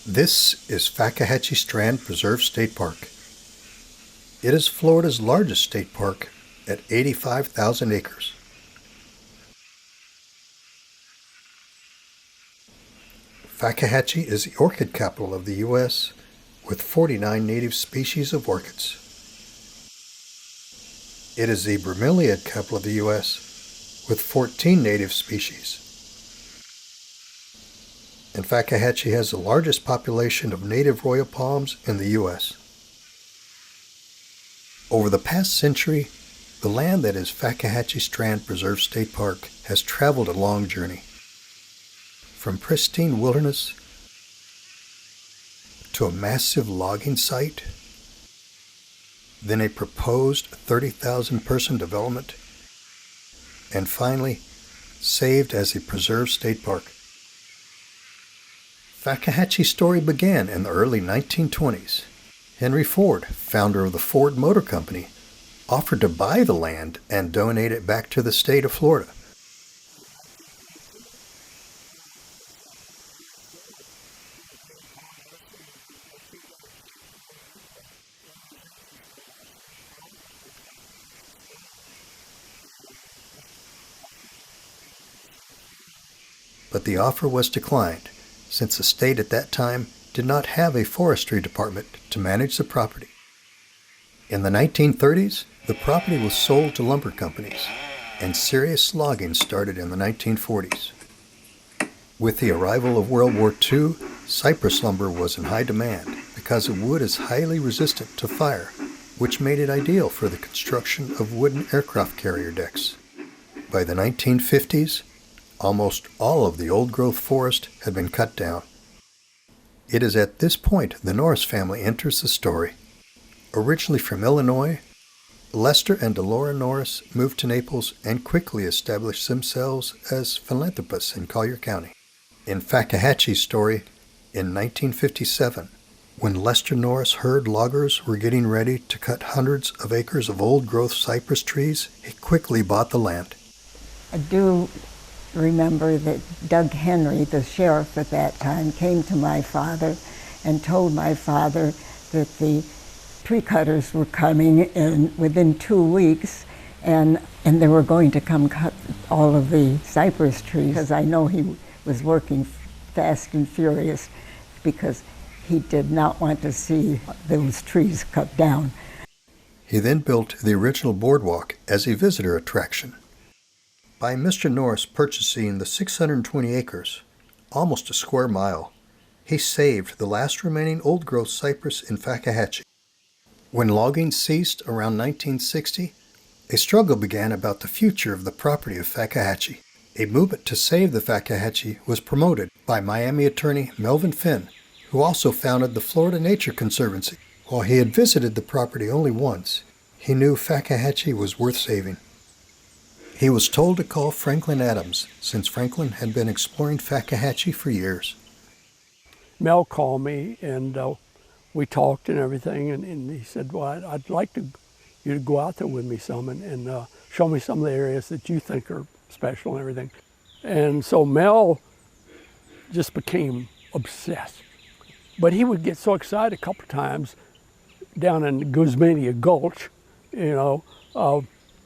This is Fakahatchee Strand Preserve State Park. It is Florida's largest state park at 85,000 acres. Fakahatchee is the orchid capital of the U.S. with 49 native species of orchids. It is the bromeliad capital of the U.S. with 14 native species. And Fakahatchee has the largest population of native royal palms in the U.S. Over the past century, the land that is Fakahatchee Strand Preserve State Park has traveled a long journey. From pristine wilderness to a massive logging site, then a proposed 30,000 person development, and finally saved as a preserved state park. Fakahatchee's story began in the early 1920s. Henry Ford, founder of the Ford Motor Company, offered to buy the land and donate it back to the state of Florida. But the offer was declined, since the state at that time did not have a forestry department to manage the property. In the 1930s, the property was sold to lumber companies, and serious logging started in the 1940s. With the arrival of World War II, cypress lumber was in high demand because the wood is highly resistant to fire, which made it ideal for the construction of wooden aircraft carrier decks. By the 1950s, almost all of the old-growth forest had been cut down. It is at this point the Norris family enters the story. Originally from Illinois, Lester and Delora Norris moved to Naples and quickly established themselves as philanthropists in Collier County. In Fakahatchee's story, in 1957, when Lester Norris heard loggers were getting ready to cut hundreds of acres of old-growth cypress trees, he quickly bought the land. I do remember that Doug Henry, the sheriff at that time, came to my father and told my father that the tree cutters were coming in within 2 weeks, and they were going to come cut all of the cypress trees, because I know he was working fast and furious because he did not want to see those trees cut down. He then built the original boardwalk as a visitor attraction. By Mr. Norris purchasing the 620 acres, almost a square mile, he saved the last remaining old-growth cypress in Fakahatchee. When logging ceased around 1960, a struggle began about the future of the property of Fakahatchee. A movement to save the Fakahatchee was promoted by Miami attorney Melvin Finn, who also founded the Florida Nature Conservancy. While he had visited the property only once, he knew Fakahatchee was worth saving. He was told to call Franklin Adams, since Franklin had been exploring Fakahatchee for years. Mel called me, and we talked and everything, and he said, well, I'd like you to go out there with me some and show me some of the areas that you think are special and everything. And so Mel just became obsessed. But he would get so excited a couple of times down in Guzmania Gulch,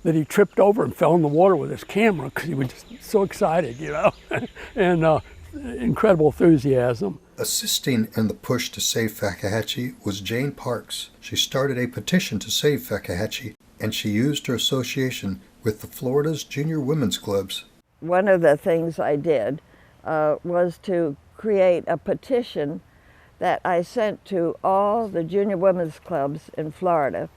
that he tripped over and fell in the water with his camera because he was just so excited, and incredible enthusiasm. Assisting in the push to save Fakahatchee was Jane Parks. She started a petition to save Fakahatchee, and she used her association with the Florida's junior women's clubs. One of the things I did was to create a petition that I sent to all the junior women's clubs in Florida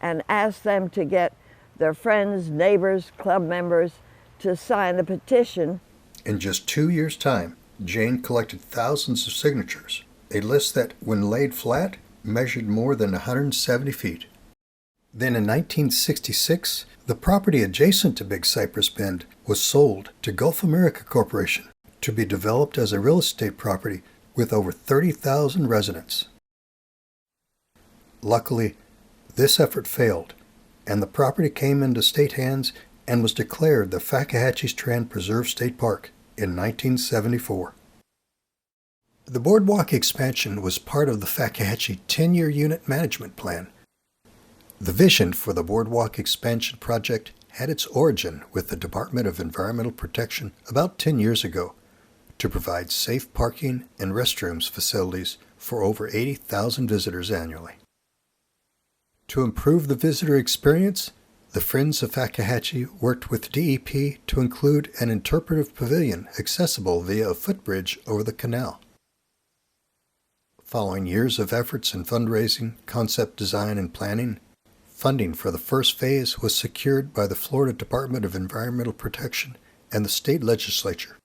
and asked them to get their friends, neighbors, club members to sign the petition. In just 2 years' time, Jane collected thousands of signatures, a list that, when laid flat, measured more than 170 feet. Then in 1966, the property adjacent to Big Cypress Bend was sold to Gulf America Corporation to be developed as a real estate property with over 30,000 residents. Luckily, this effort failed, and the property came into state hands and was declared the Fakahatchee Strand Preserve State Park in 1974. The Boardwalk expansion was part of the Fakahatchee 10-year unit management plan. The vision for the Boardwalk expansion project had its origin with the Department of Environmental Protection about 10 years ago to provide safe parking and restrooms facilities for over 80,000 visitors annually. To improve the visitor experience, the Friends of Fakahatchee worked with DEP to include an interpretive pavilion accessible via a footbridge over the canal. Following years of efforts in fundraising, concept design, and planning, funding for the first phase was secured by the Florida Department of Environmental Protection and the state legislature.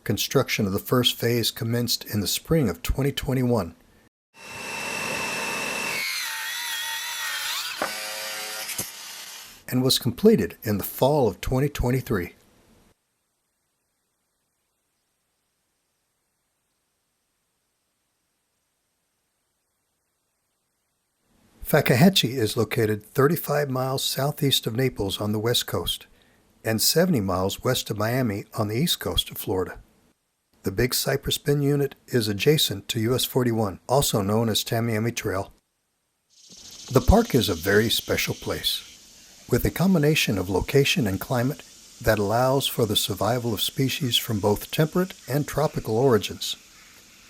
Construction of the first phase commenced in the spring of 2021. And was completed in the fall of 2023. Fakahatchee is located 35 miles southeast of Naples on the west coast and 70 miles west of Miami on the east coast of Florida. The Big Cypress Bend unit is adjacent to US 41, also known as Tamiami Trail. The park is a very special place, with a combination of location and climate that allows for the survival of species from both temperate and tropical origins.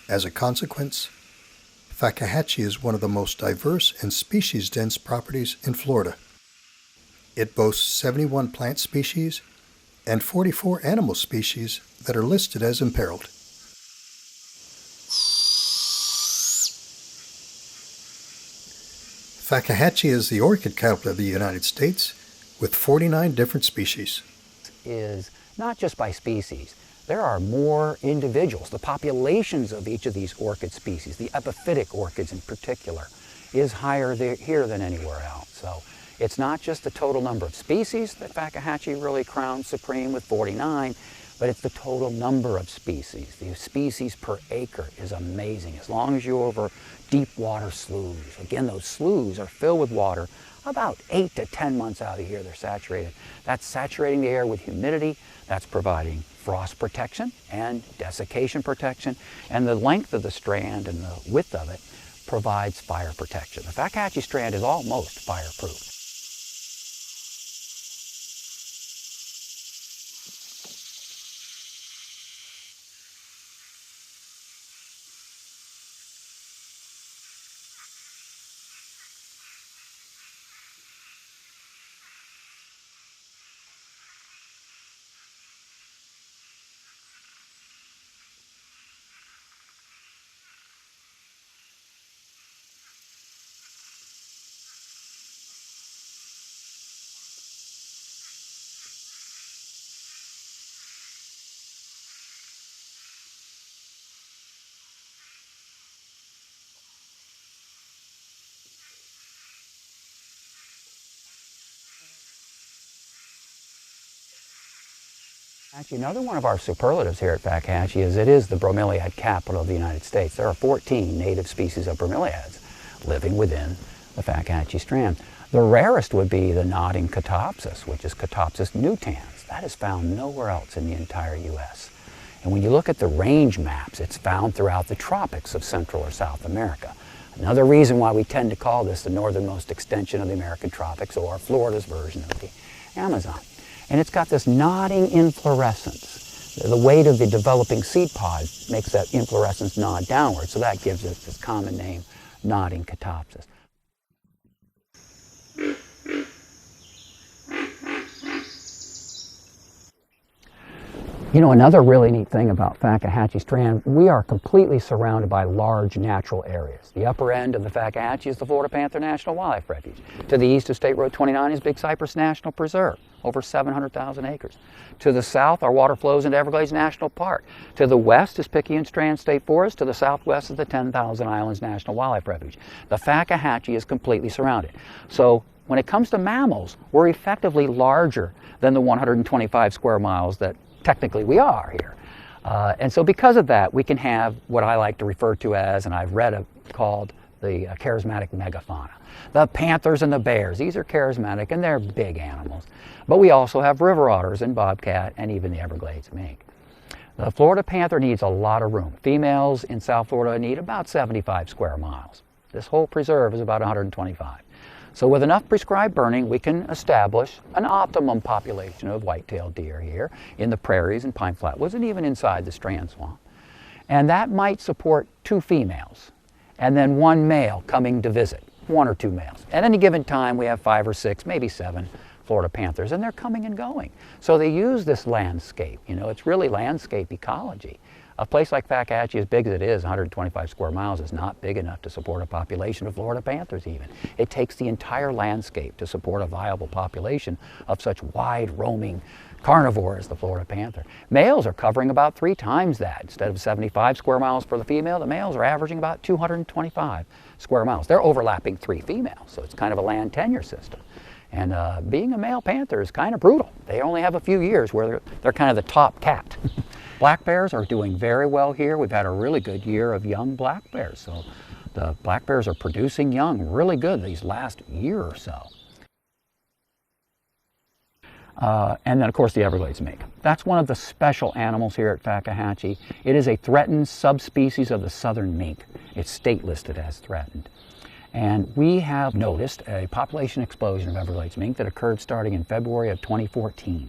As a consequence, Fakahatchee is one of the most diverse and species-dense properties in Florida. It boasts 71 plant species and 44 animal species that are listed as imperiled. Fakahatchee is the orchid capital of the United States with 49 different species. Is not just by species. There are more individuals. The populations of each of these orchid species, the epiphytic orchids in particular, is higher here than anywhere else. So it's not just the total number of species that Fakahatchee really crowns supreme with 49, but it's the total number of species. The species per acre is amazing, as long as you're over deep water sloughs. Again, those sloughs are filled with water about 8 to 10 months out of the year. They're saturated. That's saturating the air with humidity. That's providing frost protection and desiccation protection. And the length of the strand and the width of it provides fire protection. The Fakahatchee Strand is almost fireproof. Actually, another one of our superlatives here at Fakahatchee is it is the bromeliad capital of the United States. There are 14 native species of bromeliads living within the Fakahatchee Strand. The rarest would be the nodding catopsis, which is Catopsis nutans. That is found nowhere else in the entire U.S. And when you look at the range maps, it's found throughout the tropics of Central or South America. Another reason why we tend to call this the northernmost extension of the American tropics, or Florida's version of the Amazon. And it's got this nodding inflorescence. The weight of the developing seed pod makes that inflorescence nod downward, so that gives it this common name, nodding catopsis. You know, another really neat thing about Fakahatchee Strand, we are completely surrounded by large natural areas. The upper end of the Fakahatchee is the Florida Panther National Wildlife Refuge. To the east of State Road 29 is Big Cypress National Preserve, over 700,000 acres. To the south, our water flows into Everglades National Park. To the west is Picayune Strand State Forest. To the southwest is the 10,000 Islands National Wildlife Refuge. The Fakahatchee is completely surrounded. So when it comes to mammals, we're effectively larger than the 125 square miles that technically we are here. And so because of that, we can have what I like to refer to as, and I've read called the charismatic megafauna. The panthers and the bears, these are charismatic and they're big animals. But we also have river otters and bobcat and even the Everglades mink. The Florida panther needs a lot of room. Females in South Florida need about 75 square miles. This whole preserve is about 125. So with enough prescribed burning, we can establish an optimum population of white-tailed deer here in the prairies and pine flatwoods and even inside the Strand Swamp. And that might support 2 females and then 1 male coming to visit, 1 or 2 males. At any given time, we have 5 or 6, maybe 7 Florida panthers, and they're coming and going. So they use this landscape. You know, it's really landscape ecology. A place like Fakahatchee, as big as it is, 125 square miles, is not big enough to support a population of Florida panthers even. It takes the entire landscape to support a viable population of such wide roaming carnivore as the Florida panther. Males are covering about 3 times that. Instead of 75 square miles for the female, the males are averaging about 225 square miles. They're overlapping 3 females, so it's kind of a land tenure system. And being a male panther is kind of brutal. They only have a few years where they're kind of the top cat. Black bears are doing very well here. We've had a really good year of young black bears. So the black bears are producing young really good these last year or so. And then, of course, the Everglades mink. That's one of the special animals here at Fakahatchee. It is a threatened subspecies of the southern mink. It's state listed as threatened. And we have noticed a population explosion of Everglades mink that occurred starting in February of 2014.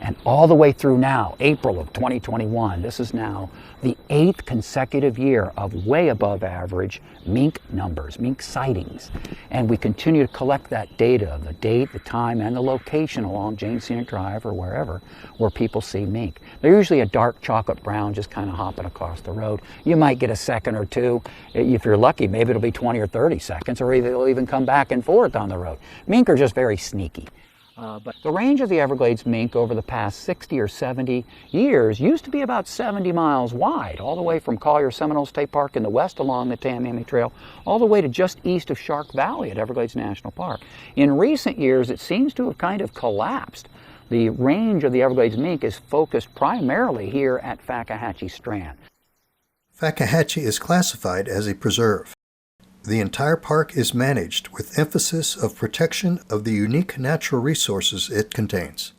And all the way through now, April of 2021, this is now the 8th consecutive year of way above average mink numbers, mink sightings. And we continue to collect that data, the date, the time, and the location along Jane Scenic Drive or wherever where people see mink. They're usually a dark chocolate brown just kind of hopping across the road. You might get a second or two. If you're lucky, maybe it'll be 20 or 30 seconds, or they'll even come back and forth on the road. Mink are just very sneaky. But the range of the Everglades mink over the past 60 or 70 years used to be about 70 miles wide, all the way from Collier Seminole State Park in the west along the Tamiami Trail, all the way to just east of Shark Valley at Everglades National Park. In recent years, it seems to have kind of collapsed. The range of the Everglades mink is focused primarily here at Fakahatchee Strand. Fakahatchee is classified as a preserve. The entire park is managed with emphasis of protection of the unique natural resources it contains.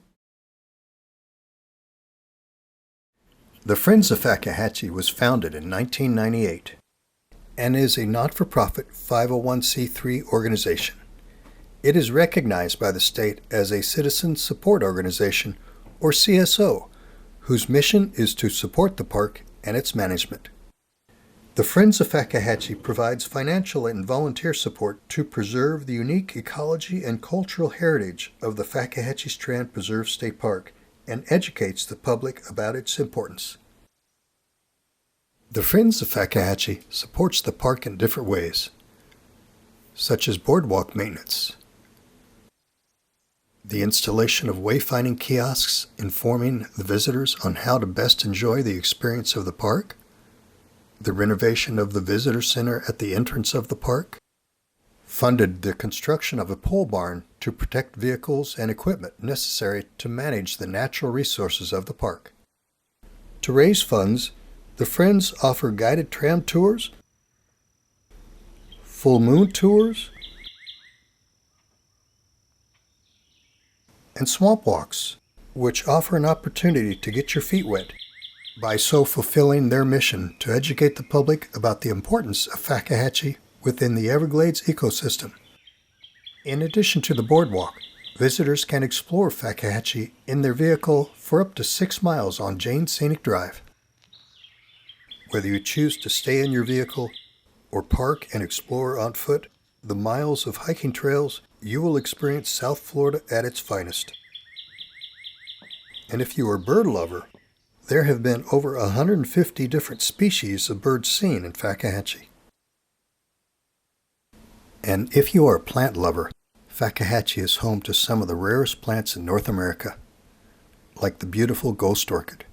The Friends of Fakahatchee was founded in 1998 and is a not-for-profit 501c3 organization. It is recognized by the state as a Citizen Support Organization, or CSO, whose mission is to support the park and its management. The Friends of Fakahatchee provides financial and volunteer support to preserve the unique ecology and cultural heritage of the Fakahatchee Strand Preserve State Park and educates the public about its importance. The Friends of Fakahatchee supports the park in different ways, such as boardwalk maintenance, the installation of wayfinding kiosks informing the visitors on how to best enjoy the experience of the park, the renovation of the visitor center at the entrance of the park, funded the construction of a pole barn to protect vehicles and equipment necessary to manage the natural resources of the park. To raise funds, the Friends offer guided tram tours, full moon tours, and swamp walks, which offer an opportunity to get your feet wet, by so fulfilling their mission to educate the public about the importance of Fakahatchee within the Everglades ecosystem. In addition to the boardwalk, visitors can explore Fakahatchee in their vehicle for up to 6 miles on Jane Scenic Drive. Whether you choose to stay in your vehicle or park and explore on foot the miles of hiking trails, you will experience South Florida at its finest. And if you are a bird lover, there have been over 150 different species of birds seen in Fakahatchee. And if you are a plant lover, Fakahatchee is home to some of the rarest plants in North America, like the beautiful ghost orchid.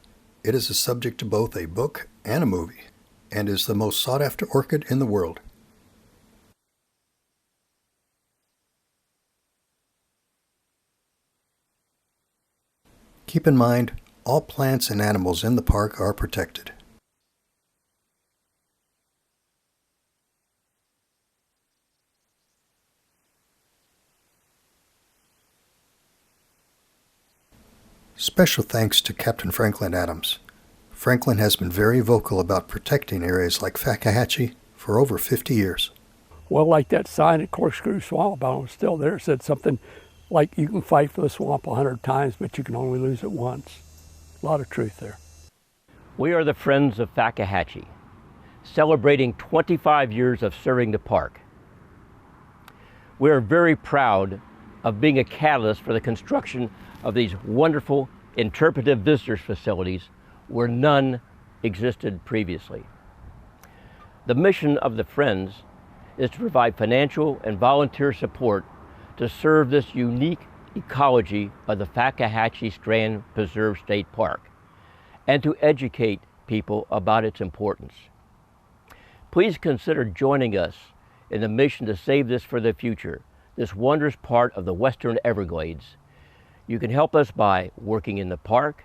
It is a subject to both a book and a movie, and is the most sought-after orchid in the world. Keep in mind, all plants and animals in the park are protected. Special thanks to Captain Franklin Adams Franklin has been very vocal about protecting areas like Fakahatchee for over 50 years. Well, like that sign at Corkscrew Swamp, I don't know, it's still there. It said something like you can fight for the swamp 100 times, but you can only lose it once. A lot of truth there. We are the Friends of Fakahatchee, celebrating 25 years of serving the park. We are very proud of being a catalyst for the construction of these wonderful interpretive visitors facilities where none existed previously. The mission of the Friends is to provide financial and volunteer support to serve this unique ecology of the Fakahatchee Strand Preserve State Park and to educate people about its importance. Please consider joining us in the mission to save this for the future, this wondrous part of the Western Everglades. You can help us by working in the park,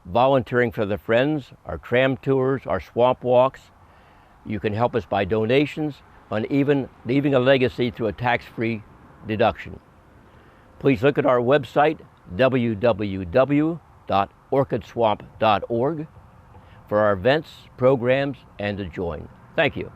volunteering for the Friends, our tram tours, our swamp walks. You can help us by donations and even leaving a legacy through a tax-free deduction. Please look at our website, www.orchidswamp.org, for our events, programs, and to join. Thank you.